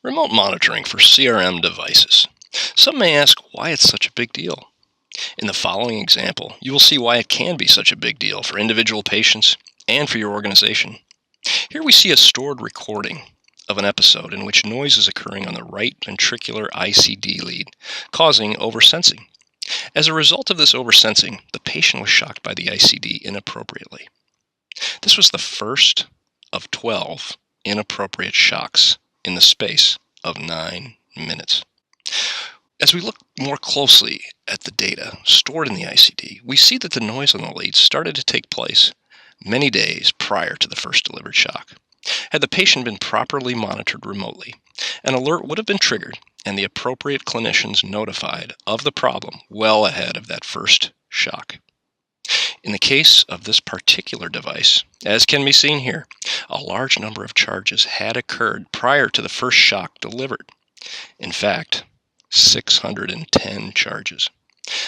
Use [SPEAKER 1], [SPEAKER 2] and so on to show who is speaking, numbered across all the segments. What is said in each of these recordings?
[SPEAKER 1] Remote monitoring for CRM devices. Some may ask why it's such a big deal. In the following example, you will see why it can be such a big deal for individual patients and for your organization. Here we see a stored recording of an episode in which noise is occurring on the right ventricular ICD lead, causing oversensing. As a result of this oversensing, the patient was shocked by the ICD inappropriately. This was the first of 12 inappropriate shocks in the space of 9 minutes. As we look more closely at the data stored in the ICD, we see that the noise on the lead started to take place many days prior to the first delivered shock. Had the patient been properly monitored remotely, an alert would have been triggered and the appropriate clinicians notified of the problem well ahead of that first shock. In the case of this particular device, as can be seen here, a large number of charges had occurred prior to the first shock delivered. In fact, 610 charges.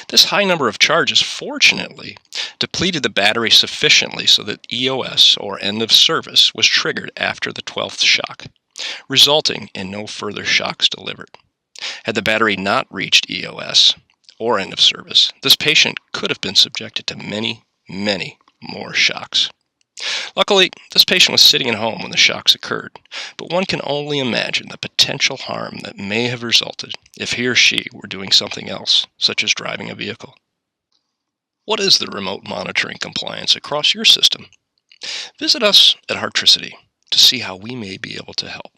[SPEAKER 1] This high number of charges, fortunately, depleted the battery sufficiently so that EOS, or end of service, was triggered after the 12th shock, resulting in no further shocks delivered. Had the battery not reached EOS, or end of service, this patient could have been subjected to many more shocks. Luckily, this patient was sitting at home when the shocks occurred, but one can only imagine the potential harm that may have resulted if he or she were doing something else, such as driving a vehicle. What is the remote monitoring compliance across your system? Visit us at Heartricity to see how we may be able to help.